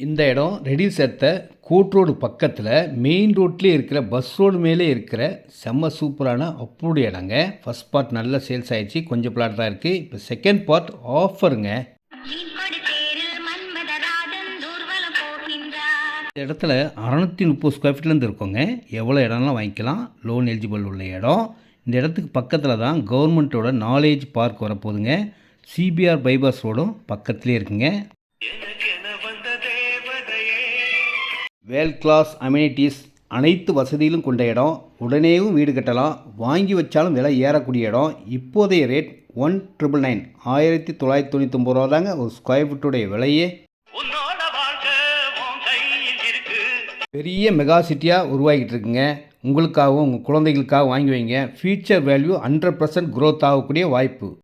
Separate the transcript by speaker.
Speaker 1: இந்த இடம் ரெடி சேர்த்த கோட் ரோடு பக்கத்தில் மெயின் ரோட்லேயே இருக்கிற பஸ் ரோடு மேலே இருக்கிற செம்ம சூப்பரான அப்படி இடங்க. ஃபர்ஸ்ட் பார்ட் நல்ல சேல்ஸ் ஆயிடுச்சு, கொஞ்சம் பிளாட் தான் இருக்குது. இப்போ செகண்ட் பார்ட் ஆஃபருங்க. இந்த இடத்துல 630 ஸ்கொயர் ஃபீட்லேருந்து இருக்கோங்க. எவ்வளோ இடம்லாம் வாங்கிக்கலாம், லோன் எலிஜிபிள் உள்ள இடம். இந்த இடத்துக்கு பக்கத்தில் தான் கவர்மெண்ட்டோட நாலேஜ் பார்க் வரப்போகுதுங்க. சிபிஆர் பைபாஸ் ரோடும் பக்கத்துலேயே இருக்குங்க. வேல் கிளாஸ் அம்யூனிட்டிஸ் அனைத்து வசதியிலும் கொண்ட இடம். உடனேயும் வீடு கட்டலாம், வாங்கி வச்சாலும் விலை ஏறக்கூடிய இடம். இப்போதைய ரேட் 1999 1999 ரூபா தாங்க ஒரு ஸ்கொயர் ஃபீட்டுடைய விலையே. பெரிய மெகா சிட்டியாக உருவாகிட்டு இருக்குங்க. உங்களுக்காகவும் உங்கள் குழந்தைகளுக்காக வாங்கி வைங்க. ஃபியூச்சர் வேல்யூ 100% க்ரோத் ஆகக்கூடிய வாய்ப்பு.